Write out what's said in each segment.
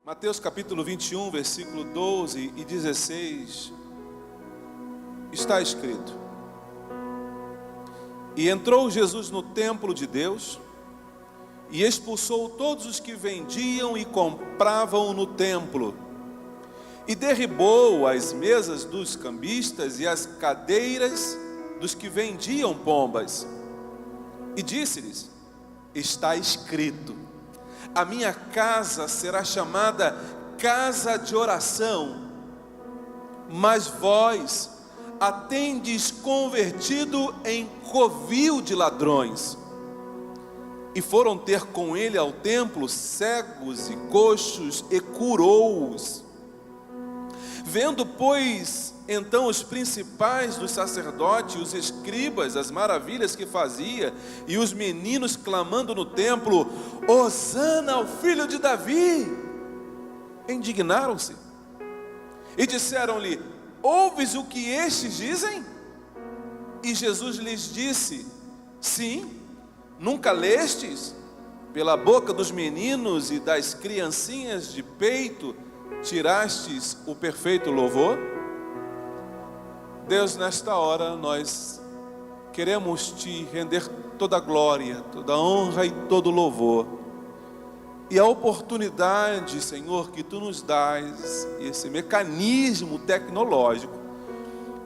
Mateus capítulo 21, versículo 12 e 16, está escrito: E entrou Jesus no templo de Deus, e expulsou todos os que vendiam e compravam no templo, e derribou as mesas dos cambistas e as cadeiras dos que vendiam pombas, e disse-lhes: Está escrito: a minha casa será chamada casa de oração, mas vós a tendes convertido em covil de ladrões. E foram ter com ele ao templo cegos e coxos, e curou-os. Vendo, pois, então os principais dos sacerdotes, os escribas, as maravilhas que fazia, e os meninos clamando no templo: Hosana ao filho de Davi, indignaram-se e disseram-lhe: Ouves o que estes dizem? E Jesus lhes disse: Sim, nunca lestes? Pela boca dos meninos e das criancinhas de peito tirastes o perfeito louvor? Deus, nesta hora nós queremos te render toda a glória, toda a honra e todo o louvor. E a oportunidade, Senhor, que tu nos dás, esse mecanismo tecnológico,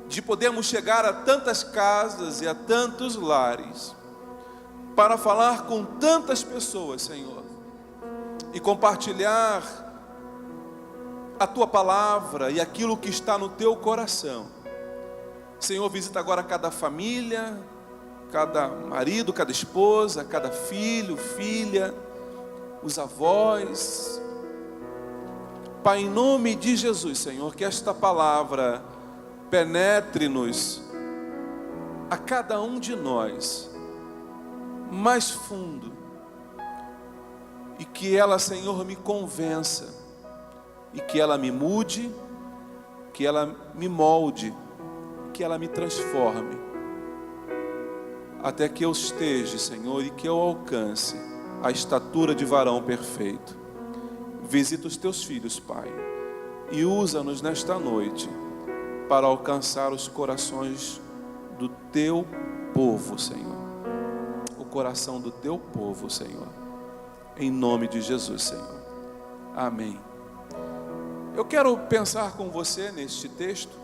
de podermos chegar a tantas casas e a tantos lares, para falar com tantas pessoas, Senhor, e compartilhar a tua palavra e aquilo que está no teu coração. Senhor, visita agora cada família, cada marido, cada esposa, cada filho, filha, os avós. Pai, em nome de Jesus, Senhor, que esta palavra penetre-nos, a cada um de nós, mais fundo, e que ela, Senhor, me convença, e que ela me mude, que ela me molde, que ela me transforme, até que eu esteja, Senhor, e que eu alcance a estatura de varão perfeito. Visita os teus filhos, Pai, e usa-nos nesta noite para alcançar os corações do teu povo, Senhor. O coração do teu povo, Senhor. Em nome de Jesus, Senhor. Amém. Eu quero pensar com você neste texto.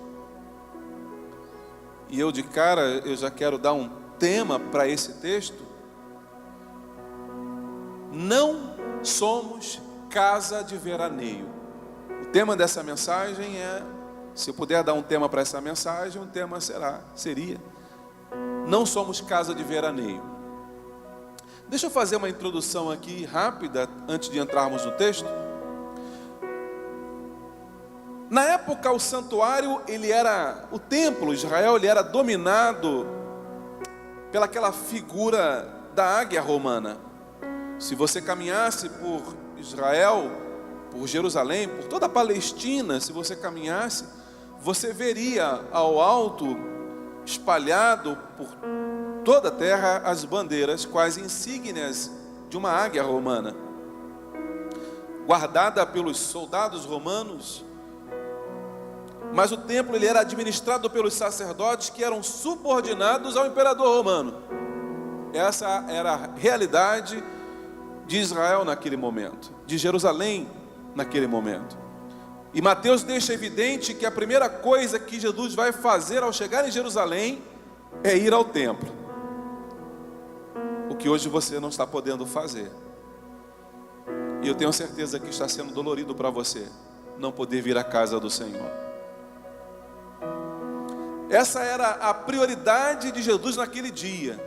E eu de cara, eu já quero dar um tema para esse texto. Não somos casa de veraneio. O tema dessa mensagem é, se eu puder dar um tema para essa mensagem, o tema seria: não somos casa de veraneio. Deixa eu fazer uma introdução aqui rápida, antes de entrarmos no texto. Na época, o santuário, o templo, Israel, ele era dominado pelaquela figura da águia romana. Se você caminhasse por Israel, por Jerusalém, por toda a Palestina, se você caminhasse, você veria ao alto, espalhado por toda a terra, as bandeiras, quais insígnias de uma águia romana, guardada pelos soldados romanos. Mas o templo ele era administrado pelos sacerdotes, que eram subordinados ao imperador romano. Essa era a realidade de Israel naquele momento, de Jerusalém naquele momento. E Mateus deixa evidente que a primeira coisa que Jesus vai fazer ao chegar em Jerusalém é ir ao templo. O que hoje você não está podendo fazer. E eu tenho certeza que está sendo dolorido para você não poder vir à casa do Senhor. Essa era a prioridade de Jesus naquele dia: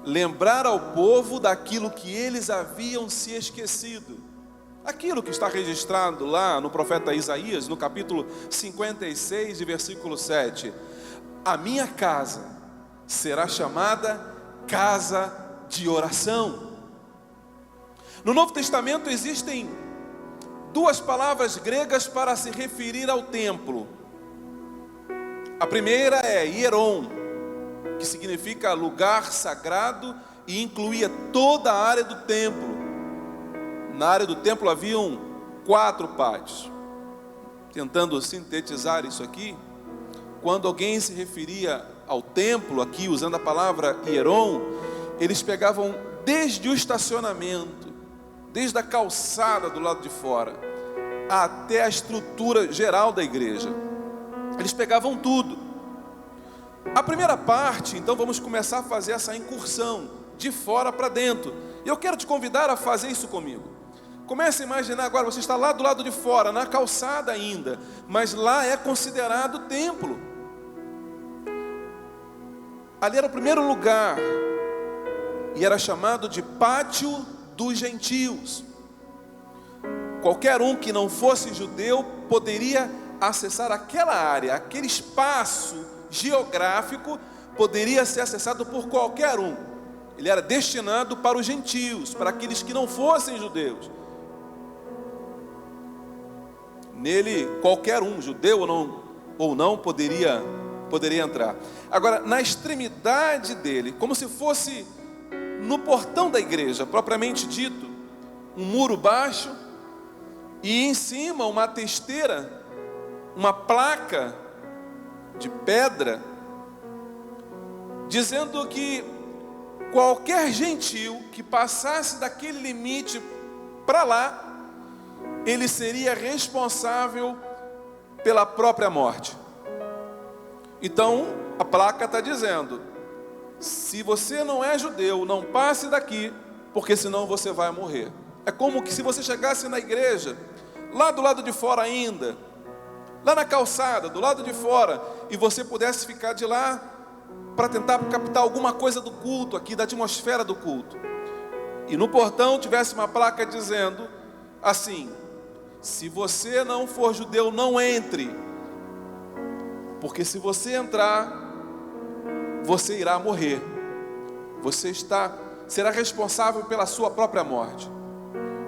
lembrar ao povo daquilo que eles haviam se esquecido. Aquilo que está registrado lá no profeta Isaías, no capítulo 56, versículo 7. A minha casa será chamada casa de oração. No Novo Testamento existem duas palavras gregas para se referir ao templo. A primeira é hieron, que significa lugar sagrado, e incluía toda a área do templo. Na área do templo haviam 4 pátios. Tentando sintetizar isso aqui, quando alguém se referia ao templo, aqui usando a palavra hieron, eles pegavam desde o estacionamento, desde a calçada do lado de fora, até a estrutura geral da igreja. Eles pegavam tudo. A primeira parte, então vamos começar a fazer essa incursão, de fora para dentro. E eu quero te convidar a fazer isso comigo. Comece a imaginar agora, você está lá do lado de fora, na calçada ainda, mas lá é considerado templo. Ali era o primeiro lugar, e era chamado de pátio dos gentios. Qualquer um que não fosse judeu poderia acessar aquela área, aquele espaço geográfico poderia ser acessado por qualquer um. Ele era destinado para os gentios, para aqueles que não fossem judeus. Nele, qualquer um, judeu ou não, poderia entrar. Agora, na extremidade dele, como se fosse no portão da igreja, propriamente dito, um muro baixo, e em cima uma testeira, uma placa de pedra, dizendo que qualquer gentil que passasse daquele limite para lá, ele seria responsável pela própria morte. Então, a placa está dizendo: se você não é judeu, não passe daqui, porque senão você vai morrer. É como que se você chegasse na igreja, lá do lado de fora ainda, lá na calçada, do lado de fora, e você pudesse ficar de lá para tentar captar alguma coisa do culto aqui, da atmosfera do culto. E no portão tivesse uma placa dizendo assim: se você não for judeu, não entre, porque se você entrar, você irá morrer. Você será responsável pela sua própria morte.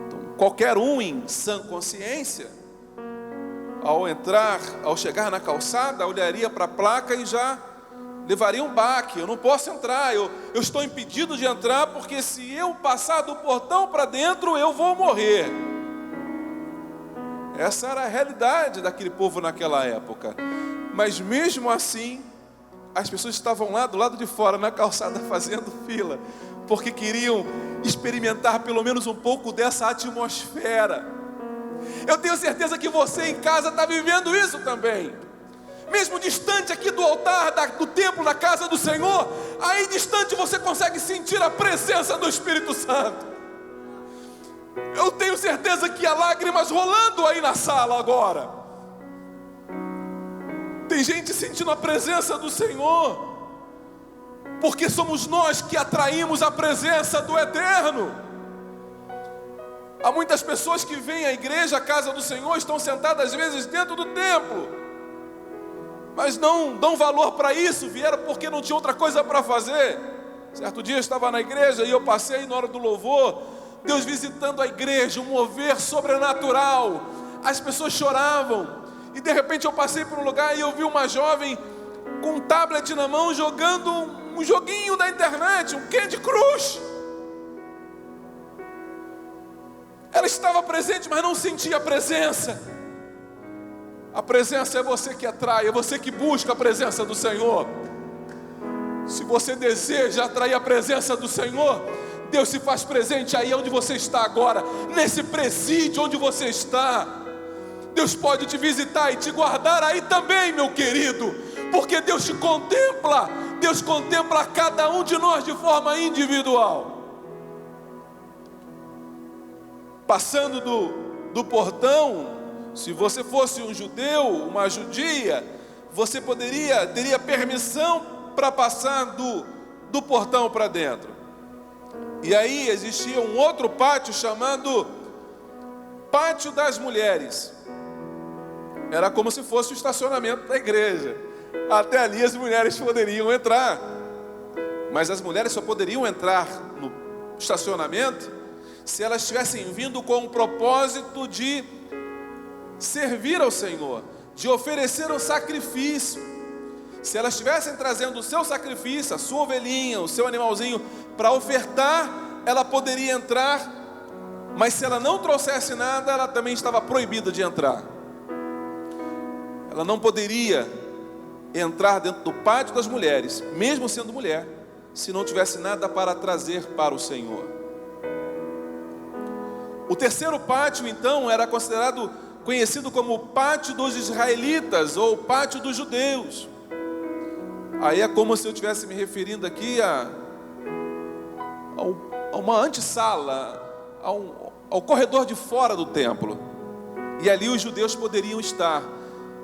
Então, qualquer um em sã consciência, ao chegar na calçada, olharia para a placa e já levaria um baque. Eu não posso entrar, eu estou impedido de entrar, porque se eu passar do portão para dentro, eu vou morrer. Essa era a realidade daquele povo naquela época. Mas mesmo assim, as pessoas estavam lá do lado de fora, na calçada, fazendo fila, porque queriam experimentar pelo menos um pouco dessa atmosfera. Eu tenho certeza que você em casa está vivendo isso também. Mesmo distante aqui do altar, do templo, da casa do Senhor, aí distante você consegue sentir a presença do Espírito Santo. Eu tenho certeza que há lágrimas rolando aí na sala agora. Tem gente sentindo a presença do Senhor, porque somos nós que atraímos a presença do Eterno. Há muitas pessoas que vêm à igreja, à casa do Senhor, estão sentadas às vezes dentro do templo, mas não dão valor para isso, vieram porque não tinha outra coisa para fazer. Certo dia eu estava na igreja e eu passei na hora do louvor, Deus visitando a igreja, um mover sobrenatural. As pessoas choravam, e de repente eu passei por um lugar e eu vi uma jovem com um tablet na mão jogando um joguinho da internet, um Candy Crush. Ela estava presente, mas não sentia a presença. A presença é você que atrai, é você que busca a presença do Senhor. Se você deseja atrair a presença do Senhor, Deus se faz presente aí onde você está agora, nesse presídio onde você está. Deus pode te visitar e te guardar aí também, meu querido, porque Deus te contempla. Deus contempla cada um de nós de forma individual. Passando do portão, se você fosse um judeu, uma judia, você teria permissão para passar do portão para dentro. E aí existia um outro pátio chamado Pátio das Mulheres. Era como se fosse o estacionamento da igreja. Até ali as mulheres poderiam entrar, mas as mulheres só poderiam entrar no estacionamento se elas tivessem vindo com o propósito de servir ao Senhor, de oferecer um sacrifício. Se elas estivessem trazendo o seu sacrifício, a sua ovelhinha, o seu animalzinho para ofertar, ela poderia entrar Mas se ela não trouxesse nada, ela também estava proibida de entrar. Ela não poderia entrar dentro do pátio das mulheres, mesmo sendo mulher, se não tivesse nada para trazer para o Senhor. O terceiro pátio, então, era conhecido como o pátio dos israelitas, ou pátio dos judeus. Aí é como se eu estivesse me referindo aqui a uma antessala, ao corredor de fora do templo. E ali os judeus poderiam estar.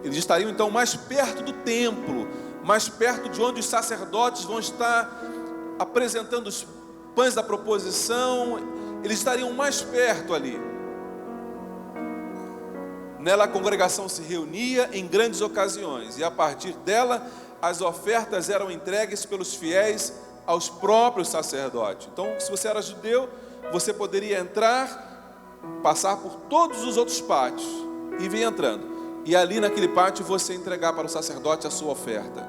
Eles estariam então mais perto do templo, mais perto de onde os sacerdotes vão estar apresentando os pães da proposição. Eles estariam mais perto ali. Nela a congregação se reunia em grandes ocasiões, e a partir dela as ofertas eram entregues pelos fiéis aos próprios sacerdotes. Então, se você era judeu, você poderia entrar, passar por todos os outros pátios e vir entrando. E ali naquele pátio você entregar para o sacerdote a sua oferta.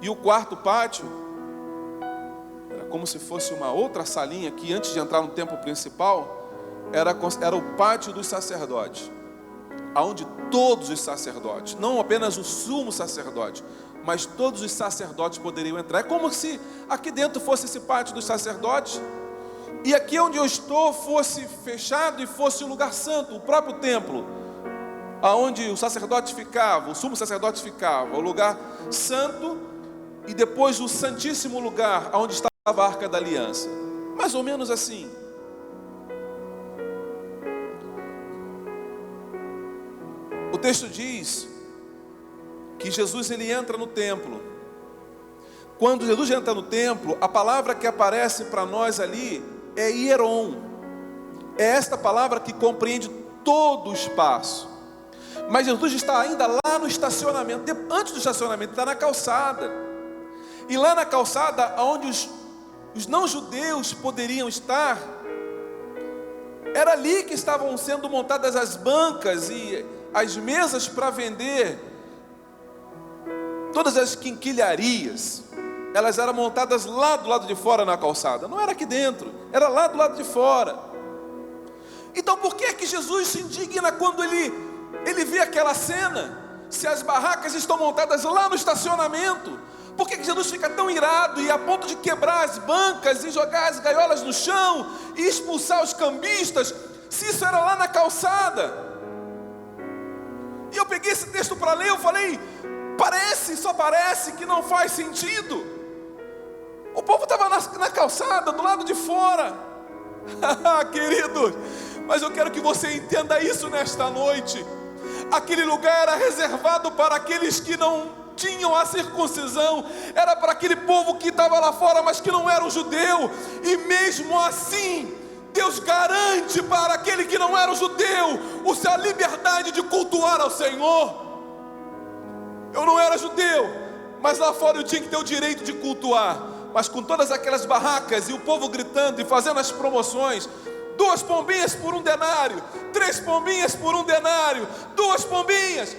E o quarto pátio era como se fosse uma outra salinha que antes de entrar no templo principal era o pátio dos sacerdotes, aonde todos os sacerdotes, não apenas o sumo sacerdote, mas todos os sacerdotes poderiam entrar. É como se aqui dentro fosse esse pátio dos sacerdotes, e aqui onde eu estou fosse fechado e fosse o lugar santo, o próprio templo, aonde o sacerdote ficava, o sumo sacerdote ficava, o lugar santo, e depois o santíssimo lugar, onde estava a Arca da Aliança. Mais ou menos assim. O texto diz que Jesus ele entra no templo. Quando Jesus entra no templo, a palavra que aparece para nós ali é hieron. É esta palavra que compreende todo o espaço. Mas Jesus está ainda lá no estacionamento, antes do estacionamento, está na calçada. E lá na calçada, onde os não-judeus poderiam estar, era ali que estavam sendo montadas as bancas e as mesas para vender. Todas as quinquilharias, elas eram montadas lá do lado de fora na calçada. Não era aqui dentro, era lá do lado de fora. Então por que é que Jesus se indigna quando ele vê aquela cena? Se as barracas estão montadas lá no estacionamento, por que Jesus fica tão irado e a ponto de quebrar as bancas e jogar as gaiolas no chão e expulsar os cambistas, se isso era lá na calçada? E eu peguei esse texto para ler, eu falei, só parece que não faz sentido. O povo estava na calçada, do lado de fora. Querido, mas eu quero que você entenda isso nesta noite. Aquele lugar era reservado para aqueles que não tinham a circuncisão, era para aquele povo que estava lá fora, mas que não era um judeu. E mesmo assim, Deus garante para aquele que não era um judeu a liberdade de cultuar ao Senhor. Eu não era judeu, mas lá fora eu tinha que ter o direito de cultuar. Mas com todas aquelas barracas e o povo gritando e fazendo as promoções, 2 pombinhas por 1 denário, 3 pombinhas por 1 denário, 2 pombinhas.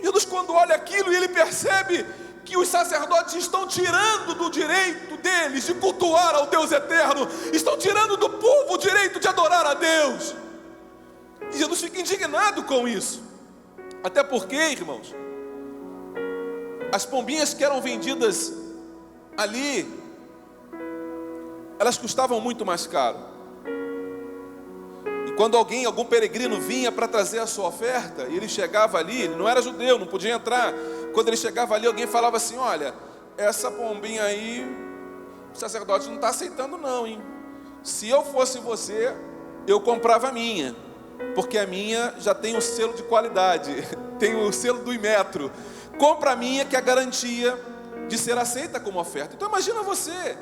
Jesus, quando olha aquilo e ele percebe que os sacerdotes estão tirando do direito deles de cultuar ao Deus eterno, estão tirando do povo o direito de adorar a Deus. E Jesus fica indignado com isso. Até porque, irmãos, as pombinhas que eram vendidas ali, elas custavam muito mais caro. E quando algum peregrino vinha para trazer a sua oferta, e ele chegava ali, ele não era judeu, não podia entrar. Quando ele chegava ali, alguém falava assim, olha, essa pombinha aí, o sacerdote não está aceitando não, hein? Se eu fosse você, eu comprava a minha, porque a minha já tem o selo de qualidade, tem o selo do Imetro. Compra a minha, que é a garantia de ser aceita como oferta. Então imagina você,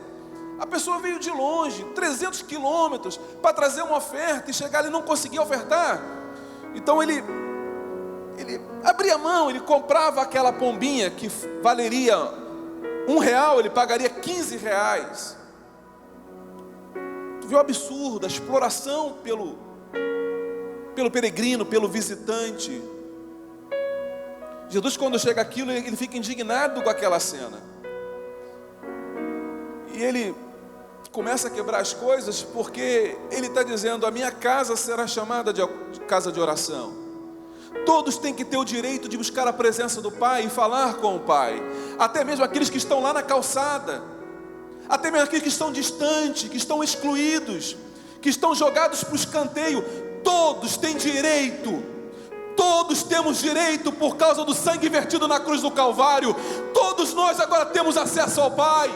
a pessoa veio de longe, 300 quilômetros, para trazer uma oferta e chegar ali e não conseguia ofertar. Então ele abria a mão, ele comprava aquela pombinha que valeria R$1, ele pagaria R$15. Tu viu o absurdo, a exploração pelo peregrino, pelo visitante. Jesus, quando chega aquilo, ele fica indignado com aquela cena. E ele começa a quebrar as coisas, porque ele está dizendo: a minha casa será chamada de casa de oração. Todos têm que ter o direito de buscar a presença do Pai e falar com o Pai, até mesmo aqueles que estão lá na calçada, até mesmo aqueles que estão distantes, que estão excluídos, que estão jogados para o escanteio. Todos têm direito, todos temos direito por causa do sangue vertido na cruz do Calvário. Todos nós agora temos acesso ao Pai.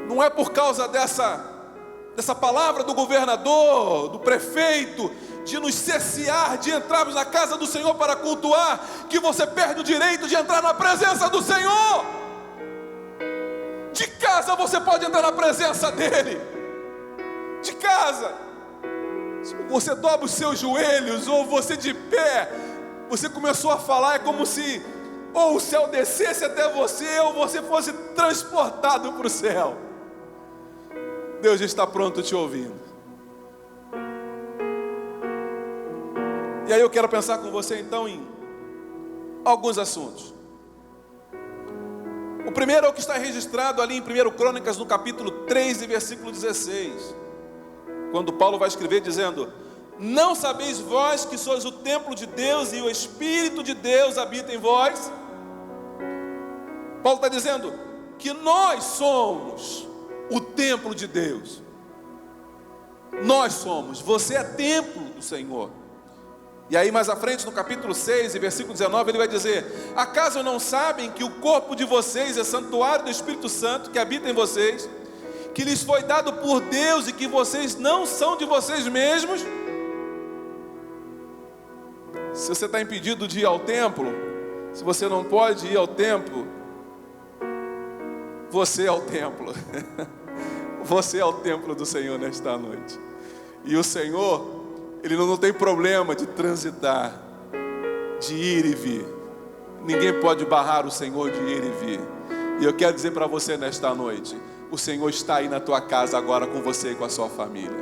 Não é por causa dessa palavra do governador, do prefeito, de nos cessear, de entrarmos na casa do Senhor para cultuar, que você perde o direito de entrar na presença do Senhor. De casa você pode entrar na presença dEle. De casa. Se você dobra os seus joelhos, ou você de pé, você começou a falar, é como se ou o céu descesse até você, ou você fosse transportado para o céu. Deus está pronto te ouvindo. E aí eu quero pensar com você então em alguns assuntos. O primeiro é o que está registrado ali em 1 Crônicas, no capítulo 3 e versículo 16. Quando Paulo vai escrever dizendo: não sabeis vós que sois o templo de Deus e o Espírito de Deus habita em vós? Paulo está dizendo que nós somos o templo de Deus. Nós somos, você é templo do Senhor. E aí mais à frente no capítulo 6 e versículo 19 ele vai dizer: acaso não sabem que o corpo de vocês é santuário do Espírito Santo que habita em vocês, que lhes foi dado por Deus e que vocês não são de vocês mesmos? Se você está impedido de ir ao templo, se você não pode ir ao templo, você é o templo. Você é o templo do Senhor nesta noite. E o Senhor, Ele não tem problema de transitar, de ir e vir. Ninguém pode barrar o Senhor de ir e vir. E eu quero dizer para você nesta noite: o Senhor está aí na tua casa agora com você e com a sua família.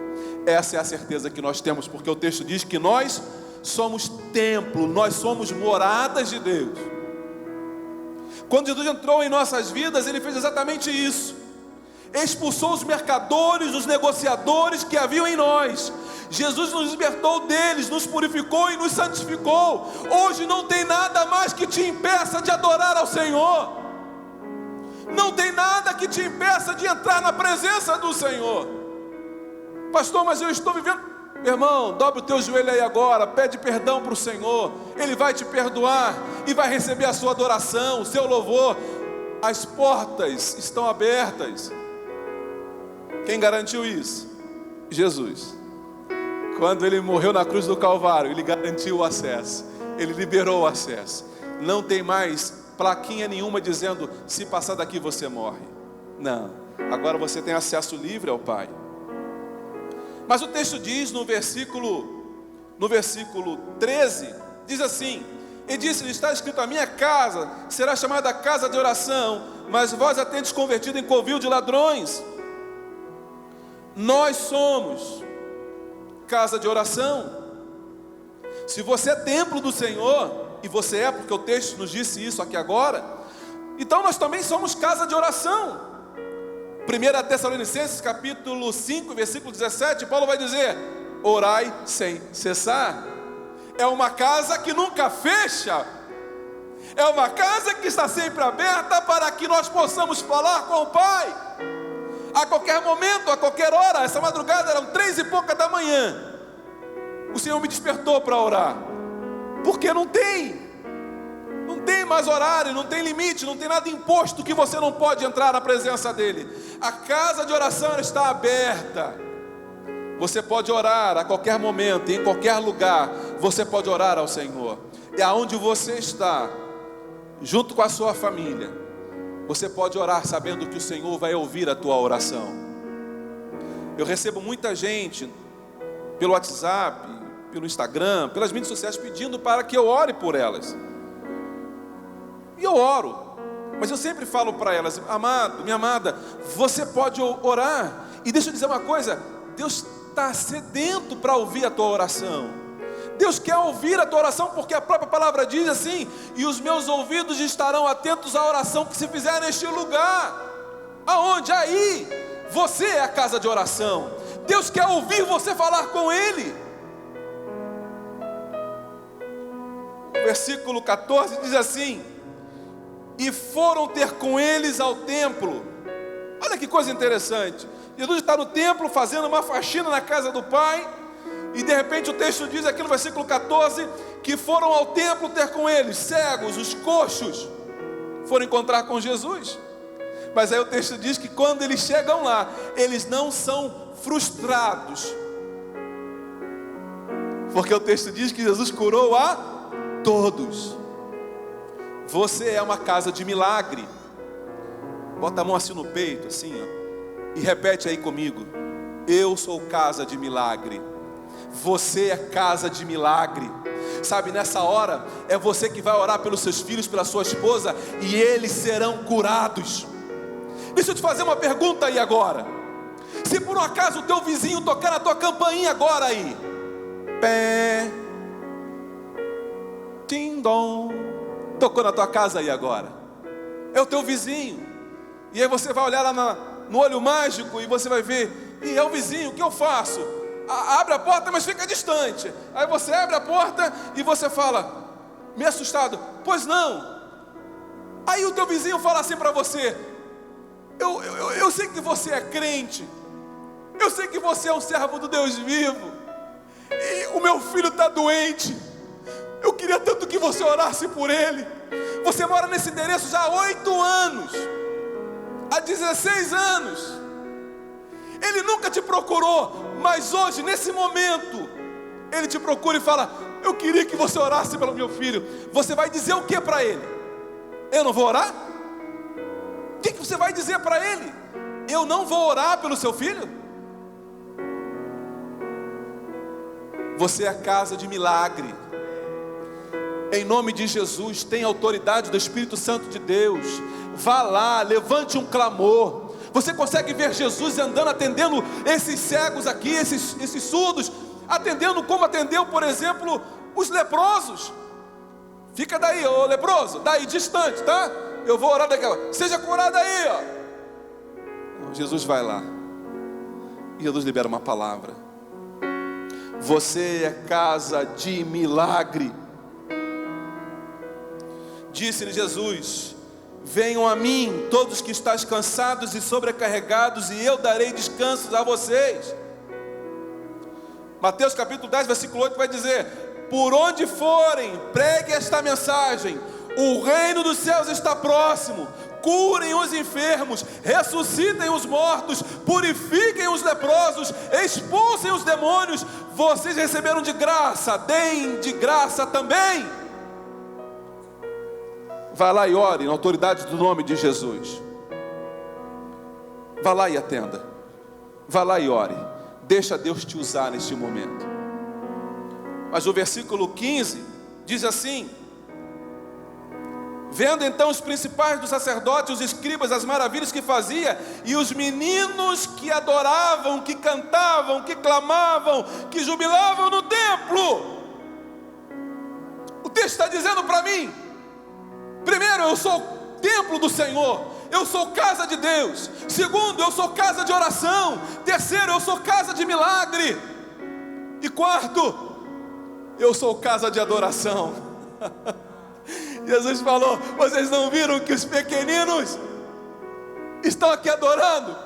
Essa é a certeza que nós temos, porque o texto diz que nós somos templo, nós somos moradas de Deus. Quando Jesus entrou em nossas vidas, Ele fez exatamente isso. Expulsou os mercadores, os negociadores que haviam em nós. Jesus nos libertou deles, nos purificou e nos santificou. Hoje não tem nada mais que te impeça de adorar ao Senhor. Não tem nada que te impeça de entrar na presença do Senhor. Pastor, mas eu estou vivendo... Meu irmão, dobre o teu joelho aí agora, pede perdão para o Senhor. Ele vai te perdoar e vai receber a sua adoração, o seu louvor. As portas estão abertas. Quem garantiu isso? Jesus. Quando Ele morreu na cruz do Calvário, Ele garantiu o acesso. Ele liberou o acesso. Não tem mais plaquinha nenhuma dizendo: se passar daqui você morre. Não, agora você tem acesso livre ao Pai. Mas o texto diz no versículo 13, diz assim: e disse-lhe: está escrito, a minha casa será chamada casa de oração, mas vós a tendes convertido em covil de ladrões. Nós somos casa de oração. Se você é templo do Senhor, e você é, porque o texto nos disse isso aqui agora, então nós também somos casa de oração. 1 Tessalonicenses capítulo 5, versículo 17, Paulo vai dizer: orai sem cessar. É uma casa que nunca fecha. É uma casa que está sempre aberta para que nós possamos falar com o Pai. A qualquer momento, a qualquer hora. Essa madrugada eram 3 e pouca da manhã. O Senhor me despertou para orar. Porque não tem mais horário, não tem limite, não tem nada imposto que você não pode entrar na presença dEle. A casa de oração está aberta. Você pode orar a qualquer momento, em qualquer lugar. Você pode orar ao Senhor. E aonde você está, junto com a sua família, você pode orar sabendo que o Senhor vai ouvir a tua oração. Eu recebo muita gente pelo WhatsApp, pelo Instagram, pelas mídias sociais, pedindo para que eu ore por elas. E eu oro, mas eu sempre falo para elas: amado, minha amada, você pode orar. E deixa eu dizer uma coisa: Deus está sedento para ouvir a tua oração. Deus quer ouvir a tua oração, porque a própria palavra diz assim: e os meus ouvidos estarão atentos à oração que se fizer neste lugar. Aonde? Aí, Você é a casa de oração. Deus quer ouvir você falar com Ele. O versículo 14 diz assim: e foram ter com eles ao templo. Olha que coisa interessante. Jesus está no templo fazendo uma faxina na casa do Pai, e de repente o texto diz aqui no versículo 14, que foram ao templo ter com eles, cegos, os coxos, foram encontrar com Jesus. Mas aí o texto diz que quando eles chegam lá, eles não são frustrados, porque o texto diz que Jesus curou a todos. Você é uma casa de milagre. Bota a mão assim no peito, assim, ó, e repete aí comigo: eu sou casa de milagre. Você é casa de milagre. Sabe, nessa hora é você que vai orar pelos seus filhos, pela sua esposa, e eles serão curados. Deixa eu te fazer uma pergunta aí agora. Se por um acaso o teu vizinho tocar na tua campainha agora aí, pé, tim dom, tocou na tua casa aí agora, é o teu vizinho, e aí você vai olhar lá no olho mágico e você vai ver, e é o vizinho, o que eu faço? Abre a porta, mas fica distante. Aí você abre a porta e você fala, meio assustado, pois não. Aí o teu vizinho fala assim para você: eu sei que você é crente, eu sei que você é um servo do Deus vivo, e o meu filho está doente, eu queria tanto que você orasse por ele. Você mora nesse endereço já há 8 anos, há 16 anos, ele nunca te procurou, mas hoje, nesse momento, ele te procura e fala: eu queria que você orasse pelo meu filho. Você vai dizer o que para ele? Eu não vou orar? O que você vai dizer para ele? Eu não vou orar pelo seu filho? Você é a casa de milagre. Em nome de Jesus, tem autoridade do Espírito Santo de Deus. Vá lá, levante um clamor. Você consegue ver Jesus andando, atendendo esses cegos aqui, esses surdos, atendendo como atendeu, por exemplo, os leprosos. Fica daí, ô leproso, daí distante, tá? Eu vou orar daquela, seja curado aí, ó. Jesus vai lá, e Jesus libera uma palavra: você é casa de milagre. Disse-lhe Jesus: venham a mim, todos que estáis cansados e sobrecarregados, e eu darei descanso a vocês. Mateus capítulo 10, versículo 8 vai dizer: por onde forem, pregue esta mensagem: o reino dos céus está próximo. Curem os enfermos, ressuscitem os mortos, purifiquem os leprosos, expulsem os demônios. Vocês receberam de graça, deem de graça também. Vá lá e ore na autoridade do nome de Jesus. Vá lá e atenda. Vá lá e ore. Deixa Deus te usar neste momento. Mas o versículo 15 diz assim: vendo então os principais dos sacerdotes, os escribas, as maravilhas que fazia, e os meninos que adoravam, que cantavam, que clamavam, que jubilavam no templo. O texto está dizendo para mim: primeiro, eu sou templo do Senhor, eu sou casa de Deus. Segundo, eu sou casa de oração. Terceiro, eu sou casa de milagre. E quarto, eu sou casa de adoração. Jesus falou: vocês não viram que os pequeninos estão aqui adorando?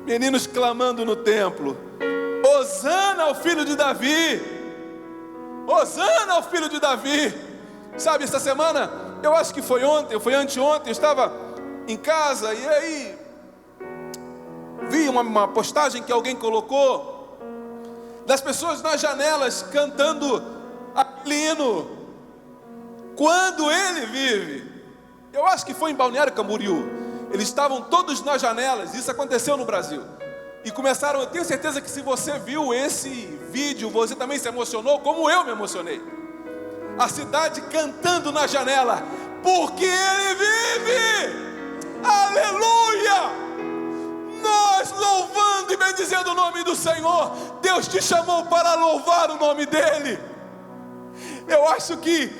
Meninos clamando no templo: Hosana ao filho de Davi, Hosana ao filho de Davi. Sabe, essa semana, eu acho que foi ontem, foi anteontem, eu estava em casa e aí vi uma postagem que alguém colocou das pessoas nas janelas cantando aquele hino, Quando Ele Vive. Eu acho que foi em Balneário Camboriú. Eles estavam todos nas janelas, isso aconteceu no Brasil, e começaram, eu tenho certeza que se você viu esse vídeo, você também se emocionou, como eu me emocionei. A cidade cantando na janela: porque Ele vive, aleluia! Nós louvando e bendizendo o nome do Senhor. Deus te chamou para louvar o nome dEle. Eu acho que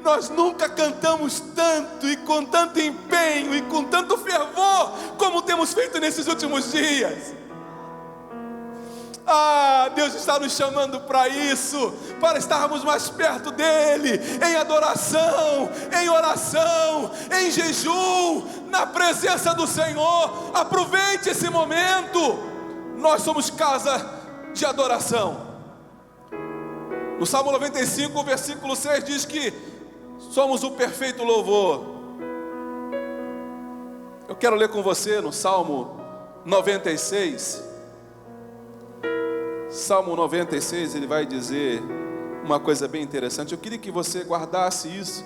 nós nunca cantamos tanto e com tanto empenho e com tanto fervor como temos feito nesses últimos dias. Deus está nos chamando para isso, para estarmos mais perto dEle, em adoração, em oração, em jejum, na presença do Senhor. Aproveite esse momento. Nós somos casa de adoração. No Salmo 95, versículo 6 diz que somos o perfeito louvor. Eu quero ler com você no Salmo 96. Salmo 96, ele vai dizer uma coisa bem interessante. Eu queria que você guardasse isso.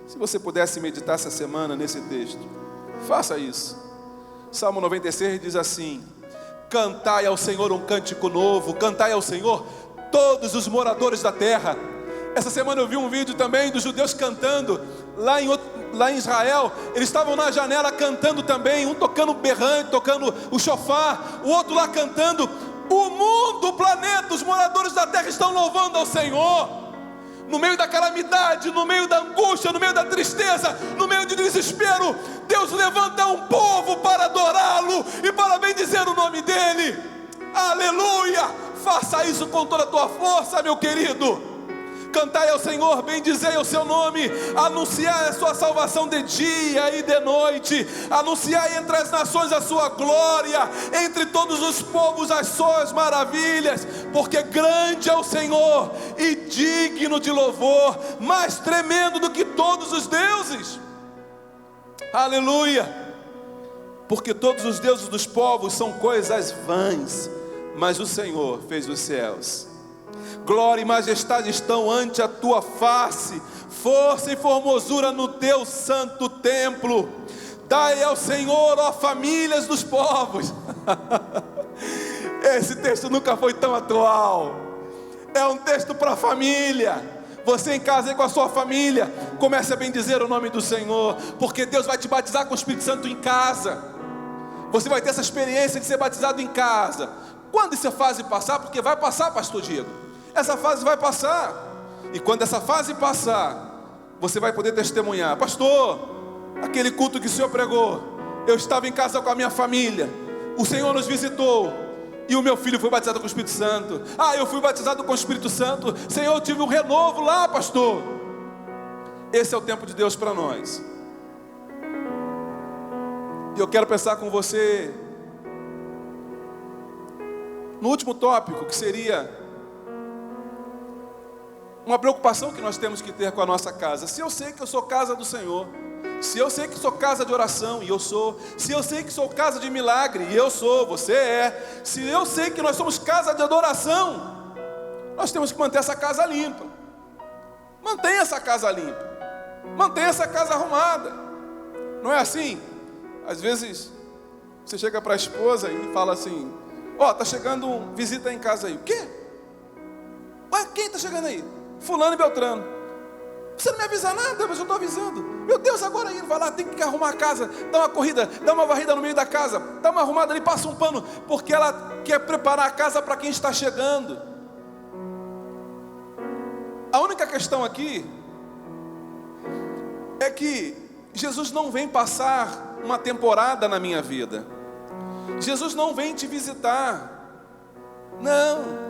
Se você pudesse meditar essa semana nesse texto, faça isso. Salmo 96 diz assim: cantai ao Senhor um cântico novo, cantai ao Senhor todos os moradores da terra. Essa semana eu vi um vídeo também dos judeus cantando lá em Israel. Eles estavam na janela cantando também, um tocando berrante, tocando o chofar, o outro lá cantando. O mundo, o planeta, os moradores da terra estão louvando ao Senhor. No meio da calamidade, no meio da angústia, no meio da tristeza, no meio do desespero, Deus levanta um povo para adorá-lo e para bendizer o nome dEle. Aleluia! Faça isso com toda a tua força, meu querido. Cantai ao Senhor, bendizei o seu nome, anunciai a sua salvação de dia e de noite, anunciai entre as nações a sua glória, entre todos os povos as suas maravilhas, porque grande é o Senhor e digno de louvor, mais tremendo do que todos os deuses. Aleluia! Porque todos os deuses dos povos são coisas vãs, mas o Senhor fez os céus. Glória e majestade estão ante a tua face, força e formosura no teu santo templo. Dai ao Senhor, ó famílias dos povos. Esse texto nunca foi tão atual. É um texto para a família. Você em casa e com a sua família, comece a bendizer o nome do Senhor, porque Deus vai te batizar com o Espírito Santo em casa. Você vai ter essa experiência de ser batizado em casa. Quando essa fase passar, porque vai passar, pastor Diego, essa fase vai passar, e quando essa fase passar, você vai poder testemunhar: pastor, aquele culto que o senhor pregou, eu estava em casa com a minha família, o Senhor nos visitou, e o meu filho foi batizado com o Espírito Santo. Eu fui batizado com o Espírito Santo, Senhor, eu tive um renovo lá, pastor. Esse é o tempo de Deus para nós. E eu quero pensar com você no último tópico, que seria uma preocupação que nós temos que ter com a nossa casa. Se eu sei que eu sou casa do Senhor, se eu sei que sou casa de oração, e eu sou, se eu sei que sou casa de milagre, e eu sou, você é, se eu sei que nós somos casa de adoração, nós temos que manter essa casa limpa. Mantenha essa casa limpa, mantenha essa casa arrumada. Não é assim? Às vezes você chega para a esposa e fala assim: tá chegando visita em casa aí. O quê? Quem está chegando aí? Fulano e Beltrano. Você não me avisa nada, mas eu estou avisando. Meu Deus, agora ele vai lá, tem que arrumar a casa, dá uma corrida, dá uma varrida no meio da casa, dá uma arrumada ali, passa um pano, porque ela quer preparar a casa para quem está chegando. A única questão aqui é que Jesus não vem passar uma temporada na minha vida. Jesus não vem te visitar. Não.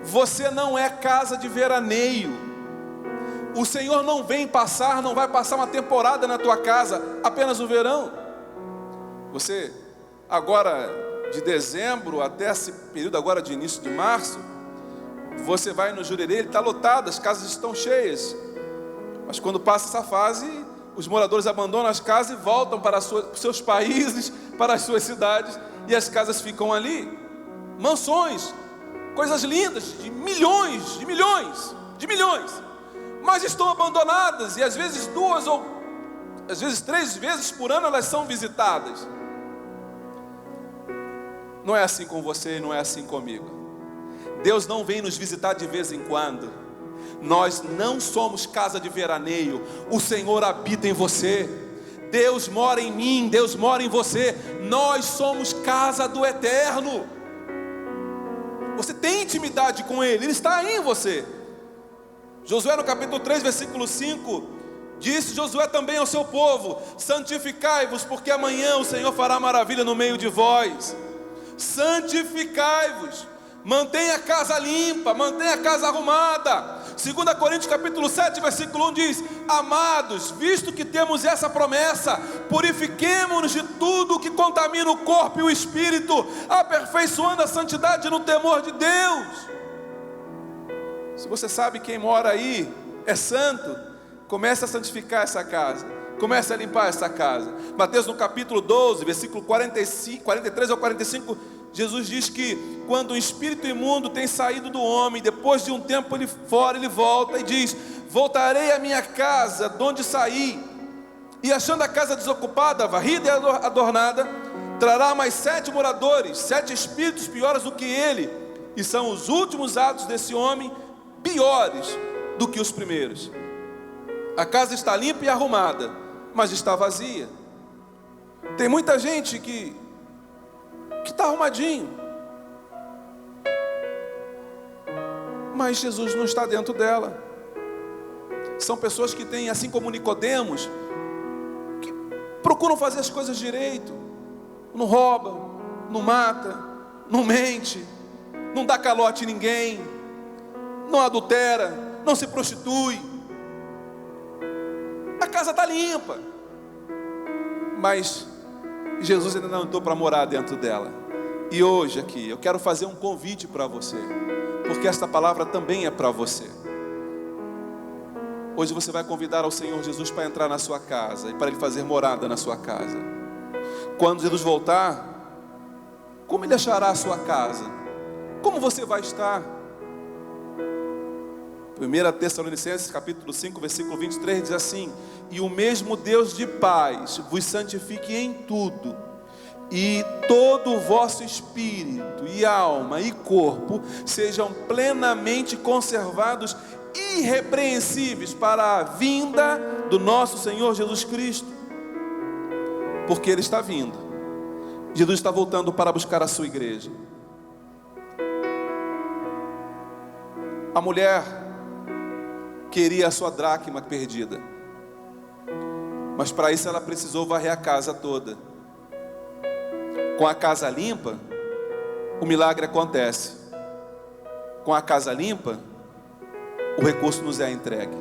Você não é casa de veraneio. O Senhor não vai passar uma temporada na tua casa, apenas o verão. Você, agora de dezembro até esse período agora de início de março, você vai no Jurerê, ele está lotado, as casas estão cheias. Mas quando passa essa fase, os moradores abandonam as casas e voltam para os seus países, para as suas cidades, e as casas ficam ali. Mansões, coisas lindas, de milhões, mas estão abandonadas, e às vezes 2 ou às vezes 3 vezes por ano elas são visitadas. Não é assim com você, não é assim comigo. Deus não vem nos visitar de vez em quando. Nós não somos casa de veraneio. O Senhor habita em você. Deus mora em mim, Deus mora em você. Nós somos casa do Eterno. Você tem intimidade com Ele, Ele está aí em você. Josué no capítulo 3, versículo 5, Disse Josué também ao seu povo: santificai-vos, porque amanhã o Senhor fará maravilha no meio de vós. Santificai-vos, mantenha a casa limpa, mantenha a casa arrumada. 2 Coríntios capítulo 7, versículo 1 diz: amados, visto que temos essa promessa, purifiquemo-nos de tudo que contamina o corpo e o espírito, aperfeiçoando a santidade no temor de Deus. Se você sabe quem mora aí é santo, comece a santificar essa casa, comece a limpar essa casa. Mateus no capítulo 12, versículo 43 ao 45, Jesus diz que quando o espírito imundo tem saído do homem, depois de um tempo ele volta e diz: voltarei à minha casa de onde saí, e achando a casa desocupada, varrida e adornada, trará mais 7 moradores, 7 espíritos piores do que ele, e são os últimos atos desse homem piores do que os primeiros. A casa está limpa e arrumada, mas está vazia. Tem muita gente que está arrumadinho, mas Jesus não está dentro dela. São pessoas que têm, assim como Nicodemos, que procuram fazer as coisas direito, não rouba, não mata, não mente, não dá calote em ninguém, não adultera, não se prostitui. A casa está limpa, mas Jesus ainda não entrou para morar dentro dela. E hoje aqui eu quero fazer um convite para você, porque esta palavra também é para você. Hoje você vai convidar ao Senhor Jesus para entrar na sua casa e para Ele fazer morada na sua casa. Quando Jesus voltar, como Ele achará a sua casa? Como você vai estar? 1 Tessalonicenses capítulo 5, versículo 23 diz assim: e o mesmo Deus de paz vos santifique em tudo, e todo o vosso espírito e alma e corpo sejam plenamente conservados, irrepreensíveis para a vinda do nosso Senhor Jesus Cristo. Porque Ele está vindo. Jesus está voltando para buscar a sua igreja. A mulher queria a sua dracma perdida, mas para isso ela precisou varrer a casa toda. Com a casa limpa, o milagre acontece. Com a casa limpa, o recurso nos é entregue.